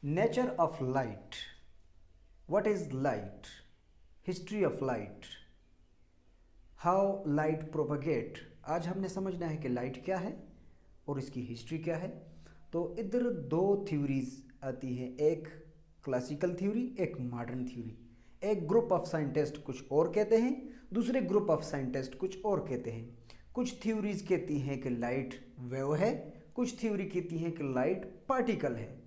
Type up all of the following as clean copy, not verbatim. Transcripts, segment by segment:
Nature of light, what is light, history of light, how light propagate. आज हमने समझना है कि लाइट क्या है और इसकी हिस्ट्री क्या है। तो इधर दो थ्योरीज आती हैं, एक क्लासिकल थ्योरी, एक मॉडर्न थ्योरी। एक ग्रुप ऑफ साइंटिस्ट कुछ और कहते हैं, दूसरे ग्रुप ऑफ साइंटिस्ट कुछ और कहते हैं। कुछ थ्योरीज कहती हैं कि लाइट वेव है, कुछ थ्योरी कहती हैं कि लाइट पार्टिकल है।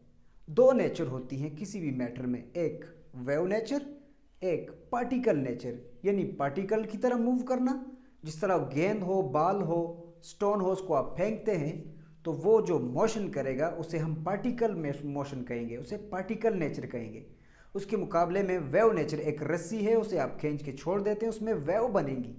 दो नेचर होती हैं किसी भी मैटर में, एक वेव नेचर, एक पार्टिकल नेचर, यानी पार्टिकल की तरह मूव करना। जिस तरह गेंद हो, बाल हो, स्टोन हो, उसको आप फेंकते हैं तो वो जो मोशन करेगा उसे हम पार्टिकल मोशन कहेंगे, उसे पार्टिकल नेचर कहेंगे। उसके मुकाबले में वेव नेचर, एक रस्सी है उसे आप खींच के छोड़ देते हैं, उसमें वेव बनेगी,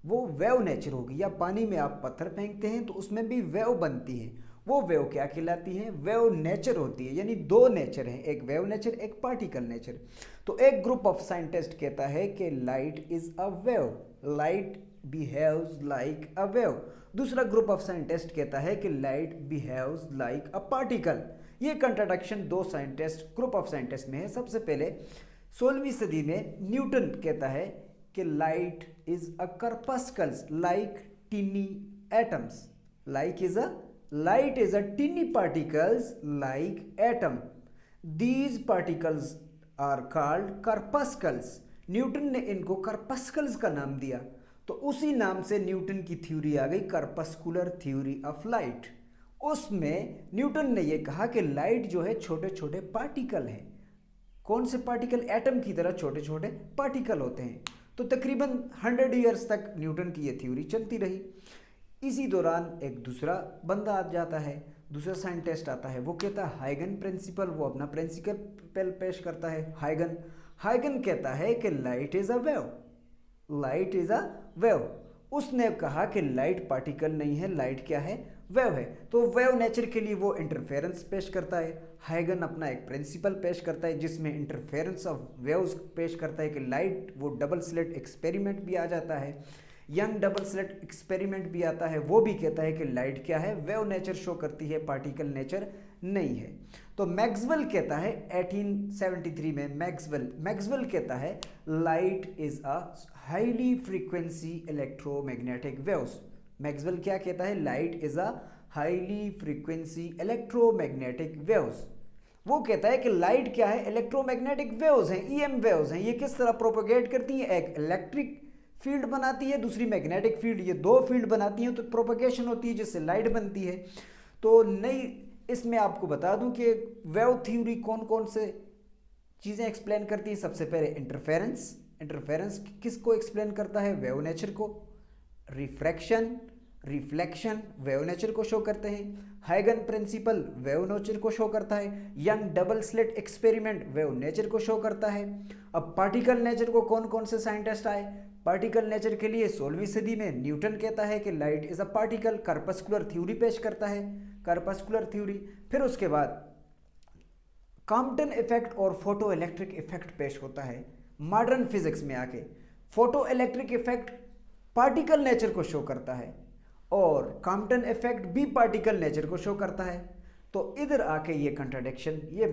वो वेव नेचर होगी। या पानी में आप पत्थर फेंकते हैं तो उसमें भी वेव बनती है, वो वेव क्या कहलाती है, वेव नेचर होती है। यानी दो नेचर हैं, एक वेव नेचर, एक पार्टिकल नेचर। तो एक ग्रुप ऑफ साइंटिस्ट कहता है कि light is a wave, light behaves like a wave. दूसरा ग्रुप ऑफ साइंटिस्ट कहता है कि light behaves like a particle. ये कंट्राडिक्शन दो साइंटिस्ट, ग्रुप ऑफ साइंटिस्ट में है। सबसे पहले 16वीं सदी में न्यूटन कहता है कि light is a corpuscles like teeny atoms, light is a teeny particles like atom, these particles are called corpuscles। Newton ने इनको corpuscles का नाम दिया, तो उसी नाम से न्यूटन की थ्योरी आ गई, corpuscular theory of light। उसमें न्यूटन ने यह कहा कि लाइट जो है छोटे छोटे पार्टिकल हैं। कौन से पार्टिकल? एटम की तरह छोटे छोटे पार्टिकल होते हैं। तो तकरीबन 100 ईयर्स तक न्यूटन की ये थ्योरी चलती रही। इसी दौरान एक दूसरा बंदा आ जाता है, दूसरा साइंटिस्ट आता है, वो कहता है हाइगन प्रिंसिपल, वो अपना प्रिंसिपल पेश करता है। हाइगन कहता है कि light is a wave, light is a wave. उसने कहा कि लाइट पार्टिकल नहीं है, लाइट क्या है, वेव है। तो वेव नेचर के लिए वो इंटरफेरेंस पेश करता है। हाइगन अपना एक प्रिंसिपल पेश करता है जिसमें इंटरफेरेंस ऑफ वेव्स पेश करता है कि लाइट, वो डबल स्लिट एक्सपेरिमेंट भी आ जाता है, यंग डबल स्लिट एक्सपेरिमेंट भी आता है। वो भी कहता है कि लाइट क्या है, वेव नेचर शो करती है, पार्टिकल नेचर नहीं है। तो मैक्सवेल कहता है 1873 में, मैक्सवेल कहता है light is a highly frequency electromagnetic waves. Maxwell क्या कहता है? Light is a highly frequency electromagnetic waves. वो कहता है कि लाइट क्या है, इलेक्ट्रोमैग्नेटिक वेव्स हैं, ईएम वेव्स हैं। ये किस तरह प्रोपोगेट करती हैं? एक इलेक्ट्रिक फील्ड बनाती है, दूसरी मैग्नेटिक फील्ड, ये दो फील्ड बनाती हैं तो प्रोपोगेशन होती है जिससे लाइट बनती है। तो नई इसमें आपको बता दूं कि वेव थ्योरी कौन कौन से चीज़ें एक्सप्लेन करती है। सबसे पहले इंटरफेरेंस किसको एक्सप्लेन करता है? वेव नेचर को। रिफ्लेक्शन वेव नेचर को शो करते हैं। हाइगन प्रिंसिपल वेव नेचर को शो करता है। Young double slit experiment wave nature को शो करता है। अब पार्टिकल नेचर को कौन कौन से साइंटिस्ट आए? पार्टिकल नेचर के लिए 16वीं सदी में न्यूटन कहता है कि light is a particle, corpuscular theory पेश करता है, कार्पस्कुलर थ्योरी। फिर उसके बाद कॉम्पटन इफेक्ट और फोटो इलेक्ट्रिक इफेक्ट पेश होता है मॉडर्न फिजिक्स में आके। Photo electric effect particle nature को शो करता है और कॉम्पटन इफेक्ट भी पार्टिकल नेचर को शो करता है। तो इधर आके ये कंट्राडिक्शन ये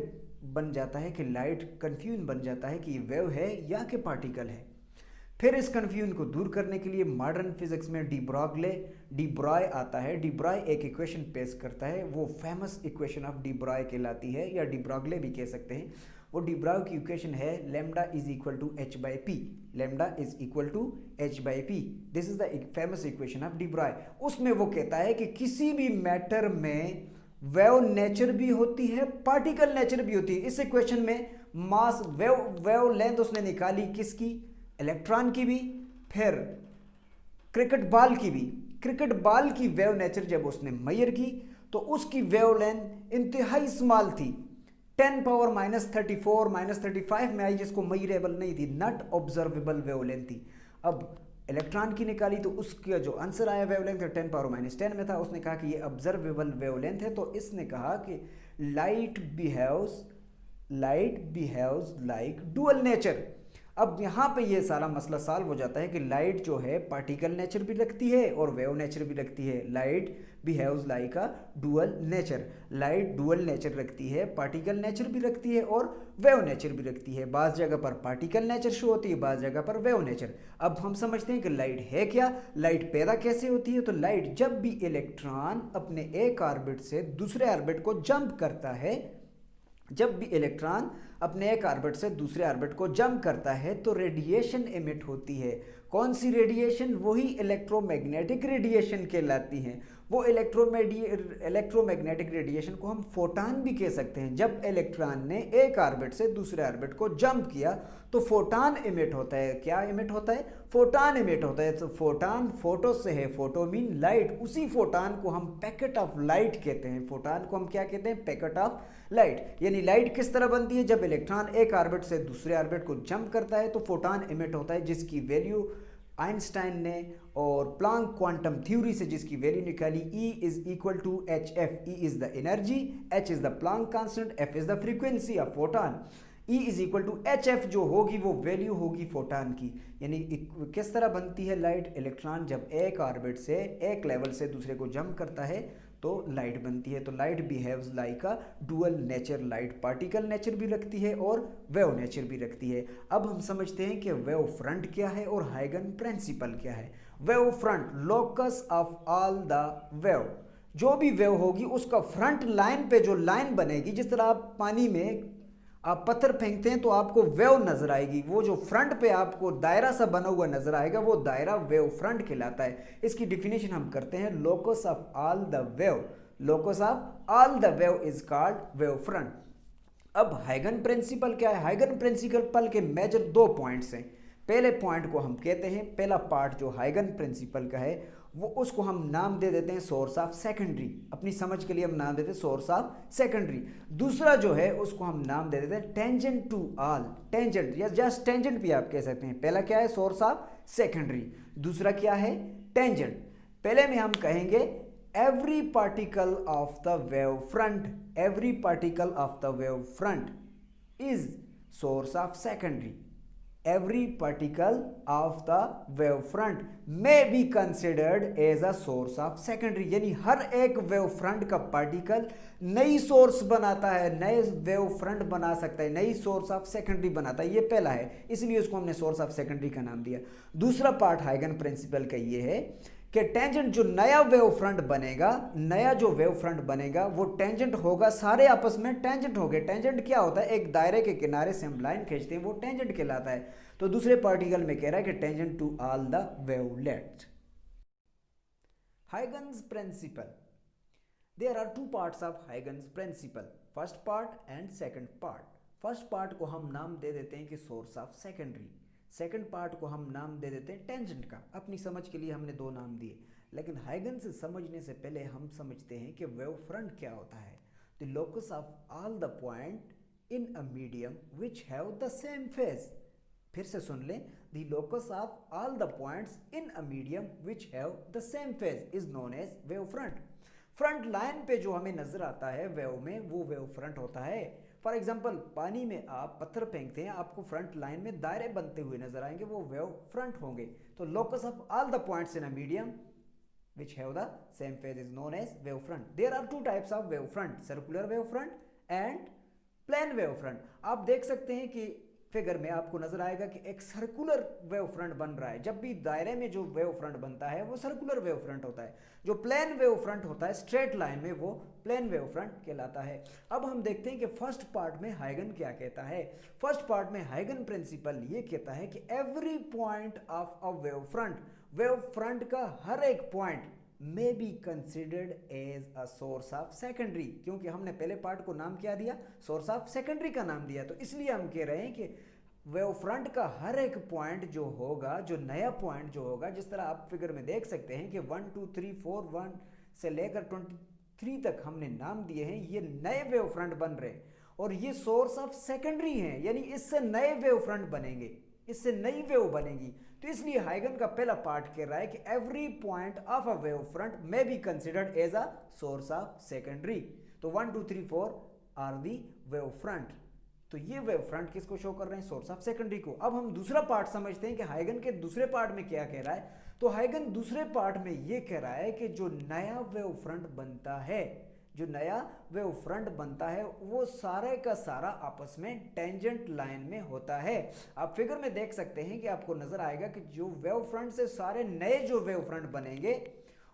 बन जाता है कि लाइट कंफ्यूजन बन जाता है कि ये वेव है या कि पार्टिकल है। फिर इस कंफ्यूजन को दूर करने के लिए मॉडर्न फिजिक्स में डी-ब्रॉय आता है। डी-ब्रॉय एक इक्वेशन पेश करता है, वो फेमस इक्वेशन ऑफ डी-ब्रॉय कहलाती है, या डी-ब्रॉगले भी कह सकते हैं। वो डी-ब्रॉय की इक्वेशन है lambda is equal to H by P, lambda is equal to H by P. This is the famous equation of de Broglie. उसमें वो कहता है कि किसी भी मैटर में वेव नेचर भी होती है, पार्टिकल नेचर भी होती है। इस इक्वेशन में मास वेव लेंथ उसने निकाली किसकी? इलेक्ट्रॉन की भी, फिर क्रिकेट बॉल की वेव नेचर जब उसने मेजर की तो उसकी वेव लेंथ इंतहाई स्मॉल थी, 10 पावर -34 -35 में आई, जिसको मेजरेबल नहीं थी, नॉट ऑब्जर्वेबल वेव लेंथ थी। अब इलेक्ट्रॉन की निकाली तो उसका जो आंसर आया वेव लेंथ 10 पावर -10 में था। उसने कहा कि ये ऑब्जर्वेबल वेव लेंथ है। तो इसने कहा कि light behaves like dual nature. अब यहाँ पे ये सारा मसला सॉल्व हो जाता है कि लाइट जो है पार्टिकल नेचर भी रखती है और वेव नेचर भी रखती है। Light behaves like a dual nature. Light dual nature रखती है, पार्टिकल नेचर भी रखती है और वेव नेचर भी रखती है। बाज़ जगह पर पार्टिकल नेचर शो होती है, बाज़ जगह पर वेव नेचर। अब हम समझते हैं कि लाइट है क्या, लाइट पैदा कैसे होती है। तो लाइट जब भी इलेक्ट्रॉन अपने एक ऑर्बिट से दूसरे ऑर्बिट को जंप करता है, जब भी इलेक्ट्रॉन अपने एक ऑर्बिट से दूसरे ऑर्बिट को जंप करता है तो रेडिएशन एमिट होती है। कौन सी रेडिएशन? वही इलेक्ट्रोमैग्नेटिक रेडिएशन कहलाती हैं। वो इलेक्ट्रोमैग्नेटिक रेडिएशन को हम फोटान भी कह सकते हैं। जब इलेक्ट्रॉन ने एक ऑर्बिट से दूसरे ऑर्बिट को जंप किया तो फोटान एमिट होता है। क्या एमिट होता है? फोटान एमिट होता है। तो फोटान फोटो से है, फोटो मीन लाइट। उसी फोटान को हम पैकेट ऑफ लाइट कहते हैं। फोटान को हम क्या कहते हैं? Packet of light. यानी लाइट किस तरह बनती है? जब इलेक्ट्रॉन एक ऑर्बिट से दूसरे ऑर्बिट को जंप करता है तो फोटान एमिट होता है, जिसकी वैल्यू आइंस्टाइन ने और प्लांक क्वांटम थ्योरी से जिसकी वैल्यू निकाली, E is equal to HF। E is the energy, H is the Planck constant, F is the frequency of photon. E is equal to HF जो होगी वो value होगी photon की। यानी किस तरह बनती है लाइट? इलेक्ट्रॉन जब एक ऑर्बिट से एक लेवल से दूसरे को जंप करता है तो लाइट बनती है। तो light behaves like a dual nature. Light particle nature भी रखती है और वेव नेचर भी रखती है। अब हम समझते हैं कि वेव फ्रंट क्या है और हाइगन प्रिंसिपल क्या है। Wave front, locus of all the wave. जो भी वेव होगी उसका फ्रंट लाइन पे जो लाइन बनेगी, जिस तरह आप पानी में आप पत्थर फेंकते हैं तो आपको वेव नजर आएगी, वो जो फ्रंट पे आपको दायरा सा बना हुआ नजर आएगा वो दायरा वेव फ्रंट कहलाता है। इसकी डिफिनेशन हम करते हैं, locus of all the wave. Locus of all the wave is called wave front. अब हाइगन प्रिंसिपल क्या है? हाइगन प्रिंसिपल के मेजर 2 पॉइंट्स हैं। पहले पॉइंट को हम कहते हैं, पहला पार्ट जो हाइगन प्रिंसिपल का है वो उसको हम नाम दे देते हैं सोर्स ऑफ सेकेंडरी। अपनी समझ के लिए हम नाम देते हैं सोर्स ऑफ सेकेंडरी। दूसरा जो है उसको हम नाम दे देते हैं टेंजेंट टू ऑल। टेंजेंट या जस्ट टेंजेंट भी आप कह सकते हैं। पहला क्या है? Source of secondary. दूसरा क्या है? टेंजेंट। पहले में हम कहेंगे every particle of the wave front, every particle of the wave front is source of secondary. Every particle of the wave front may be considered as a source of secondary। यानी हर एक wave front का particle नई source बनाता है, नए wave front बना सकता है, नई सोर्स ऑफ सेकेंडरी बनाता है। ये पहला है, इसलिए उसको हमने सोर्स ऑफ सेकेंडरी का नाम दिया। दूसरा पार्ट हाइगन प्रिंसिपल का ये है कि टेंजेंट जो नया वेव फ्रंट बनेगा, नया जो वेव फ्रंट बनेगा वो टेंजेंट होगा, सारे आपस में टेंजेंट हो गए। टेंजेंट क्या होता है? एक दायरे के किनारे से हम लाइन खींचते हैं, वो टेंजेंट कहलाता है। तो दूसरे पार्टिकल में कह रहा है कि tangent to all the wavelets. Huygens principle, there are 2 parts of Huygens principle, first part and second part. First part को हम नाम दे देते हैं कि source of secondary, second part को हम नाम दे देते हैं टेंजेंट का। अपनी समझ के लिए हमने 2 नाम दिए, लेकिन हाइगन्स समझने से पहले हम समझते हैं कि वेव फ्रंट क्या होता है। The locus of all the point in a medium which have the same phase. फिर से सुन लें, the locus of all the points in a medium which have the same phase is known as wave front. Front line पे जो हमें नजर आता है वेव में, वो वेव फ्रंट होता है। फॉर एग्जाम्पल, पानी में आप पत्थर फेंकते हैं, आपको फ्रंट लाइन में दायरे बनते हुए नजर आएंगे, वो वेव फ्रंट होंगे। तो locus of all the points in a medium which have the same phase is known as wave front. There are 2 types of wave front, circular wave front and plane wave front. आप देख सकते हैं कि figure में आपको नजर आएगा कि एक सर्कुलर वेव फ्रंट बन रहा है। जब भी दायरे में जो वेव फ्रंट बनता है वो सर्कुलर वेव फ्रंट होता है। जो प्लेन वेव फ्रंट होता है स्ट्रेट लाइन में, वो प्लेन वेव फ्रंट कहलाता है। अब हम देखते हैं कि फर्स्ट पार्ट में हाइगन क्या कहता है। फर्स्ट पार्ट में हाइगन प्रिंसिपल ये कहता है कि every point of a wave front, wave front का हर एक point may be considered as a source of secondary। क्योंकि हमने पहले पार्ट को नाम क्या दिया? सोर्स ऑफ सेकेंडरी का नाम दिया। तो इसलिए हम कह रहे हैं कि वेव फ्रंट का हर एक पॉइंट जो होगा, जो नया पॉइंट जो होगा, जिस तरह आप फिगर में देख सकते हैं कि 1 2 3 4 1 से लेकर 23 तक हमने नाम दिए हैं, ये नए वेव फ्रंट बन रहे हैं और ये सोर्स ऑफ सेकेंडरी हैं। यानी इससे नए वेव फ्रंट बनेंगे, इससे नई वेव बनेगी। तो इसलिए हाइगन का पहला पार्ट कह रहा है कि every point of a wave front may be considered as a source of secondary. तो 1 2 3 4 आर दी वेव फ्रंट। तो ये वेव फ्रंट किसको शो कर रहे हैं? सोर्स ऑफ सेकेंडरी को। अब हम दूसरा पार्ट समझते हैं कि हाइगन के दूसरे पार्ट में क्या कह रहा है। तो हाइगन दूसरे पार्ट में ये कह रहा है कि जो नया वेव फ्रंट बनता है, जो नया वेव फ्रंट बनता है वो सारे का सारा आपस में टेंजेंट लाइन में होता है। आप फिगर में देख सकते हैं कि आपको नजर आएगा कि जो वेव फ्रंट से सारे नए जो वेव फ्रंट बनेंगे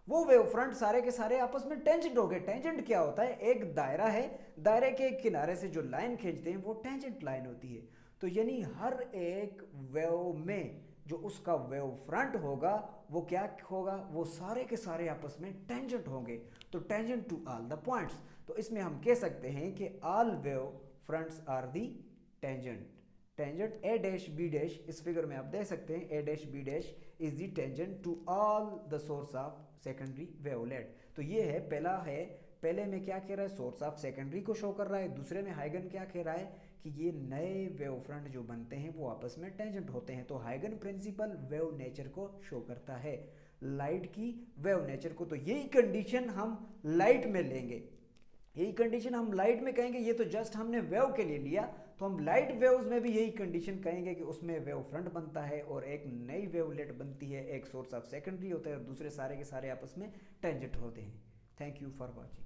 वो वेव फ्रंट सारे के सारे आपस में टेंजेंट हो गए। टेंजेंट क्या होता है? एक दायरा है, दायरे के एक किनारे से जो लाइन खींचते हैं वो टेंजेंट लाइन होती है। तो यानी हर एक वेव में जो उसका वेव फ्रंट होगा वो क्या होगा? वो सारे के सारे आपस में टेंजेंट होंगे। तो tangent to all the points. तो इसमें हम कह सकते हैं कि all wave fronts are the tangent. Tangent A dash B dash, इस फिगर में आप देख सकते हैं A dash B dash is the tangent to all the source of secondary wavelet. तो ये है पहला है, पहले में क्या कह रहा है? सोर्स ऑफ सेकेंडरी को शो कर रहा है। दूसरे में हाइगन क्या कह रहा है कि ये नए वेव फ्रंट जो बनते हैं वो आपस में टेंजेंट होते हैं। तो हाइगन प्रिंसिपल वेव नेचर को शो करता है, लाइट की वेव नेचर को। तो यही कंडीशन हम लाइट में लेंगे, यही कंडीशन हम लाइट में कहेंगे। ये तो जस्ट हमने वेव के लिए लिया, तो हम लाइट वेव्स में भी यही कंडीशन कहेंगे कि उसमें वेव फ्रंट बनता है और एक नई वेवलेट बनती है, एक सोर्स ऑफ सेकेंडरी होता है और दूसरे सारे के सारे आपस में टेंजेंट होते हैं। Thank you for watching.